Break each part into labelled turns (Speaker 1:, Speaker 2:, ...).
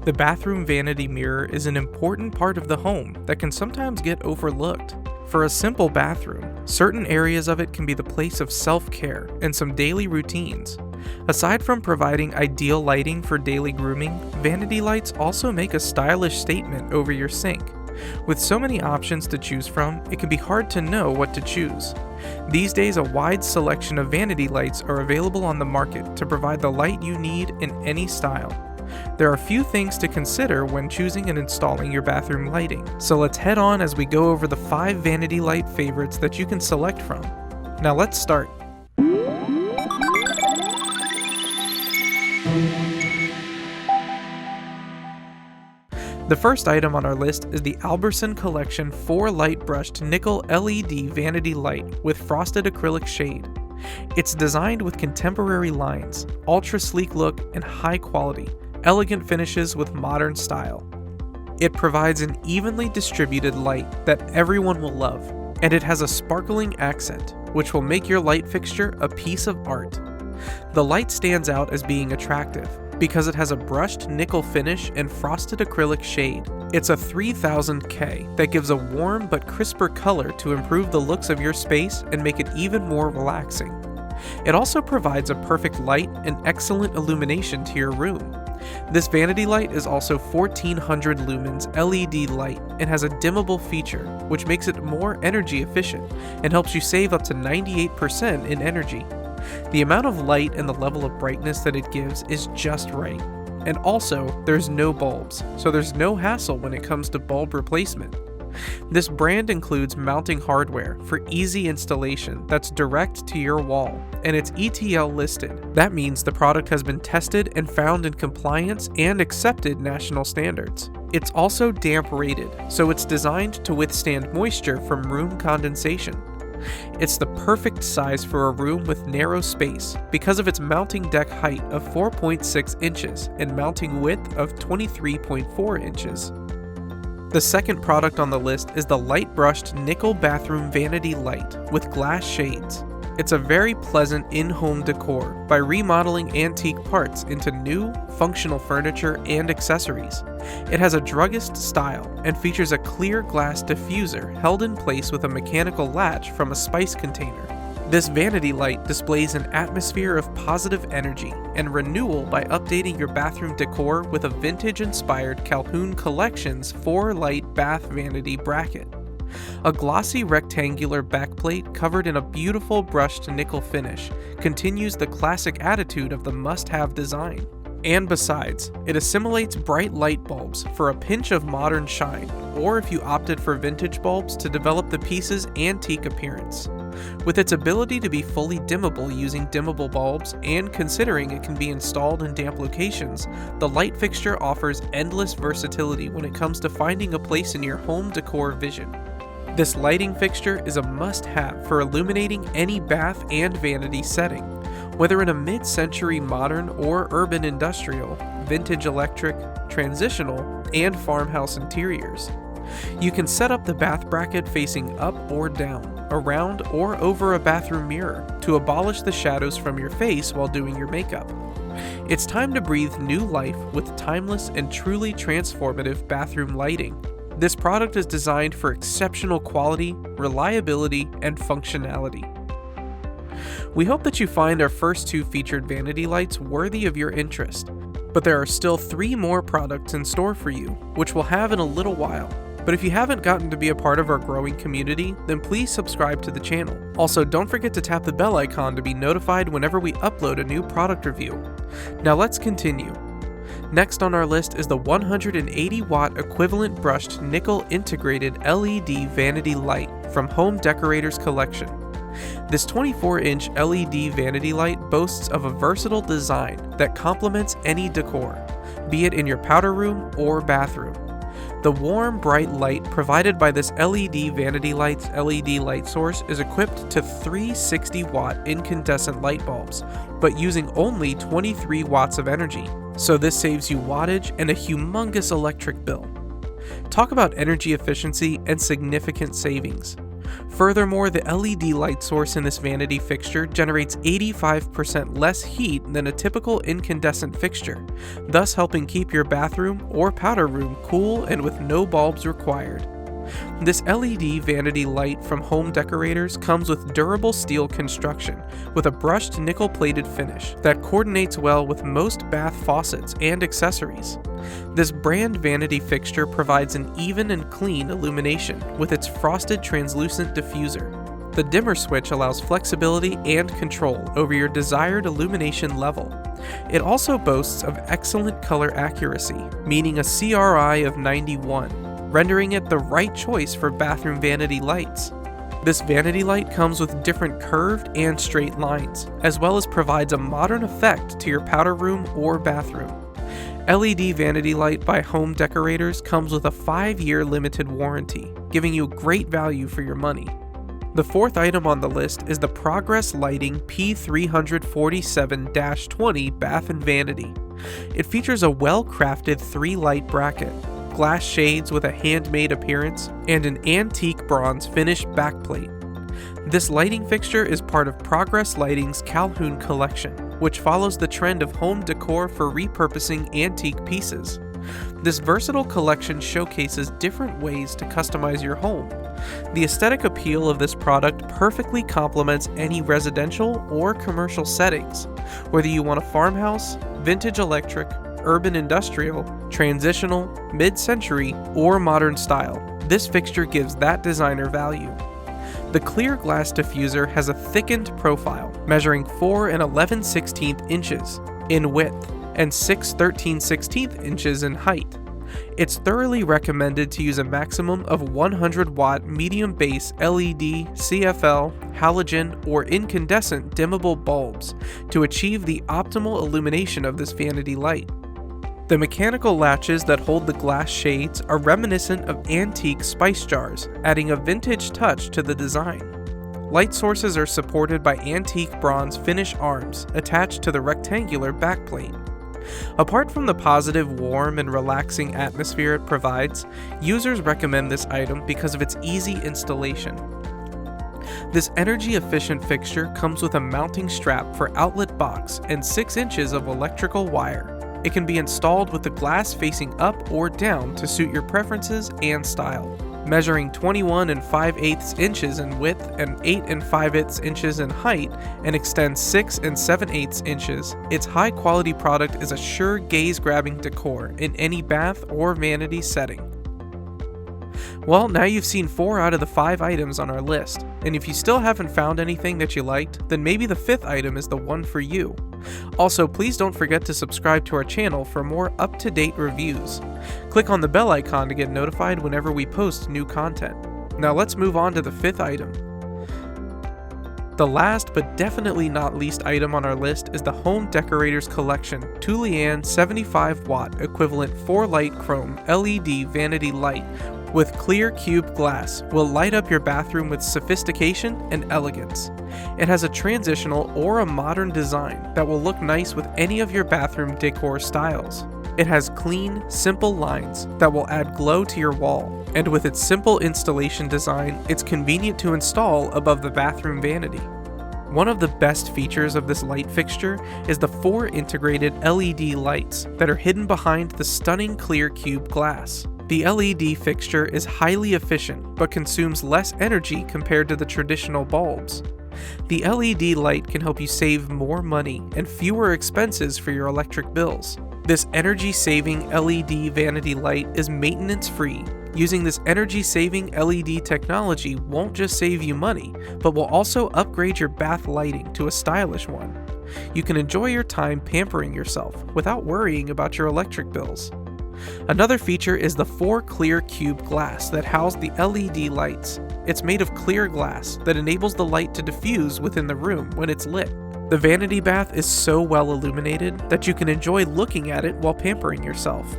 Speaker 1: The bathroom vanity mirror is an important part of the home that can sometimes get overlooked. For a simple bathroom, certain areas of it can be the place of self-care and some daily routines. Aside from providing ideal lighting for daily grooming, vanity lights also make a stylish statement over your sink. With so many options to choose from, it can be hard to know what to choose. These days, a wide selection of vanity lights are available on the market to provide the light you need in any style. There are a few things to consider when choosing and installing your bathroom lighting, so let's head on as we go over the 5 vanity light favorites that you can select from. Now let's start. The first item on our list is the Aalverson Collection 4 light brushed nickel LED vanity light with frosted acrylic shade. It's designed with contemporary lines, ultra sleek look, and high quality, elegant finishes with modern style. It provides an evenly distributed light that everyone will love, and it has a sparkling accent, which will make your light fixture a piece of art. The light stands out as being attractive because it has a brushed nickel finish and frosted acrylic shade. It's a 3000K that gives a warm but crisper color to improve the looks of your space and make it even more relaxing. It also provides a perfect light and excellent illumination to your room. This vanity light is also 1400 lumens LED light and has a dimmable feature, which makes it more energy efficient and helps you save up to 98% in energy. The amount of light and the level of brightness that it gives is just right. And also, there's no bulbs, so there's no hassle when it comes to bulb replacement. This brand includes mounting hardware for easy installation that's direct to your wall, and it's ETL listed. That means the product has been tested and found in compliance and accepted national standards. It's also damp rated, so it's designed to withstand moisture from room condensation. It's the perfect size for a room with narrow space because of its mounting deck height of 4.6 inches and mounting width of 23.4 inches. The second product on the list is the light brushed nickel bathroom vanity light with glass shades. It's a very pleasant in-home decor by remodeling antique parts into new, functional furniture and accessories. It has a druggist style and features a clear glass diffuser held in place with a mechanical latch from a spice container. This vanity light displays an atmosphere of positive energy and renewal by updating your bathroom decor with a vintage-inspired Calhoun Collection's 4 light bath vanity bracket. A glossy rectangular backplate covered in a beautiful brushed nickel finish continues the classic attitude of the must-have design. And besides, it assimilates bright light bulbs for a pinch of modern shine, or if you opted for vintage bulbs to develop the piece's antique appearance. With its ability to be fully dimmable using dimmable bulbs, and considering it can be installed in damp locations, the light fixture offers endless versatility when it comes to finding a place in your home decor vision. This lighting fixture is a must-have for illuminating any bath and vanity setting, whether in a mid-century modern or urban industrial, vintage electric, transitional, and farmhouse interiors. You can set up the bath bracket facing up or down, around or over a bathroom mirror to abolish the shadows from your face while doing your makeup. It's time to breathe new life with timeless and truly transformative bathroom lighting. This product is designed for exceptional quality, reliability, and functionality. We hope that you find our first 2 featured vanity lights worthy of your interest, but there are still 3 more products in store for you, which we'll have in a little while. But if you haven't gotten to be a part of our growing community, then please subscribe to the channel. Also, don't forget to tap the bell icon to be notified whenever we upload a new product review. Now let's continue. Next on our list is the 180 watt equivalent brushed nickel integrated LED vanity light from Decorators Collection. This 24-inch LED vanity light boasts of a versatile design that complements any decor, be it in your powder room or bathroom. The warm, bright light provided by this LED Vanity Light's LED light source is equipped to 3 60-watt incandescent light bulbs, but using only 23 watts of energy, so this saves you wattage and a humongous electric bill. Talk about energy efficiency and significant savings. Furthermore, the LED light source in this vanity fixture generates 85% less heat than a typical incandescent fixture, thus helping keep your bathroom or powder room cool and with no bulbs required. This LED vanity light from Home Decorators comes with durable steel construction with a brushed nickel-plated finish that coordinates well with most bath faucets and accessories. This brand vanity fixture provides an even and clean illumination with its frosted translucent diffuser. The dimmer switch allows flexibility and control over your desired illumination level. It also boasts of excellent color accuracy, meaning a CRI of 91. Rendering it the right choice for bathroom vanity lights. This vanity light comes with different curved and straight lines, as well as provides a modern effect to your powder room or bathroom. LED vanity light by Home Decorators comes with a 5-year limited warranty, giving you great value for your money. The fourth item on the list is the Progress Lighting P347-20 Bath and Vanity. It features a well-crafted 3-light bracket, glass shades with a handmade appearance, and an antique bronze finished backplate. This lighting fixture is part of Progress Lighting's Calhoun Collection, which follows the trend of home decor for repurposing antique pieces. This versatile collection showcases different ways to customize your home. The aesthetic appeal of this product perfectly complements any residential or commercial settings, whether you want a farmhouse, vintage electric, urban industrial, transitional, mid-century, or modern style. This fixture gives that designer value. The clear glass diffuser has a thickened profile, measuring 4 11/16 inches in width and 6 13/16 inches in height. It's thoroughly recommended to use a maximum of 100-watt medium base LED, CFL, halogen, or incandescent dimmable bulbs to achieve the optimal illumination of this vanity light. The mechanical latches that hold the glass shades are reminiscent of antique spice jars, adding a vintage touch to the design. Light sources are supported by antique bronze finish arms attached to the rectangular backplate. Apart from the positive, warm, and relaxing atmosphere it provides, users recommend this item because of its easy installation. This energy-efficient fixture comes with a mounting strap for outlet box and 6 inches of electrical wire. It can be installed with the glass facing up or down to suit your preferences and style. Measuring 21 5/8 inches in width and 8 5/8 inches in height and extends 6 7/8 inches, its high-quality product is a sure gaze-grabbing decor in any bath or vanity setting. Well, now you've seen 4 out of the 5 items on our list, and if you still haven't found anything that you liked, then maybe the 5th item is the one for you. Also, please don't forget to subscribe to our channel for more up-to-date reviews. Click on the bell icon to get notified whenever we post new content. Now let's move on to the 5th item. The last but definitely not least item on our list is the Home Decorators Collection Tulian 75-watt equivalent 4-light chrome LED vanity light with clear cube glass will light up your bathroom with sophistication and elegance. It has a transitional or a modern design that will look nice with any of your bathroom decor styles. It has clean, simple lines that will add glow to your wall, and with its simple installation design, it's convenient to install above the bathroom vanity. One of the best features of this light fixture is the 4 integrated LED lights that are hidden behind the stunning clear cube glass. The LED fixture is highly efficient but consumes less energy compared to the traditional bulbs. The LED light can help you save more money and fewer expenses for your electric bills. This energy-saving LED vanity light is maintenance-free. Using this energy-saving LED technology won't just save you money, but will also upgrade your bath lighting to a stylish one. You can enjoy your time pampering yourself without worrying about your electric bills. Another feature is the 4 clear cube glass that house the LED lights. It's made of clear glass that enables the light to diffuse within the room when it's lit. The vanity bath is so well illuminated that you can enjoy looking at it while pampering yourself.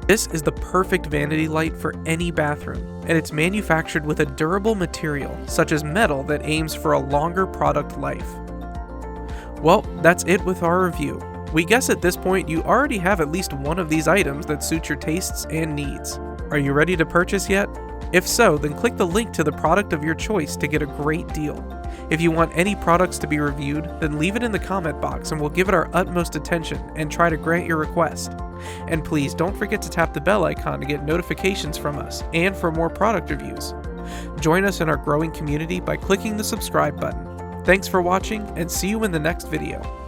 Speaker 1: This is the perfect vanity light for any bathroom, and it's manufactured with a durable material such as metal that aims for a longer product life. Well, that's it with our review. We guess at this point you already have at least one of these items that suit your tastes and needs. Are you ready to purchase yet? If so, then click the link to the product of your choice to get a great deal. If you want any products to be reviewed, then leave it in the comment box and we'll give it our utmost attention and try to grant your request. And please don't forget to tap the bell icon to get notifications from us and for more product reviews. Join us in our growing community by clicking the subscribe button. Thanks for watching and see you in the next video.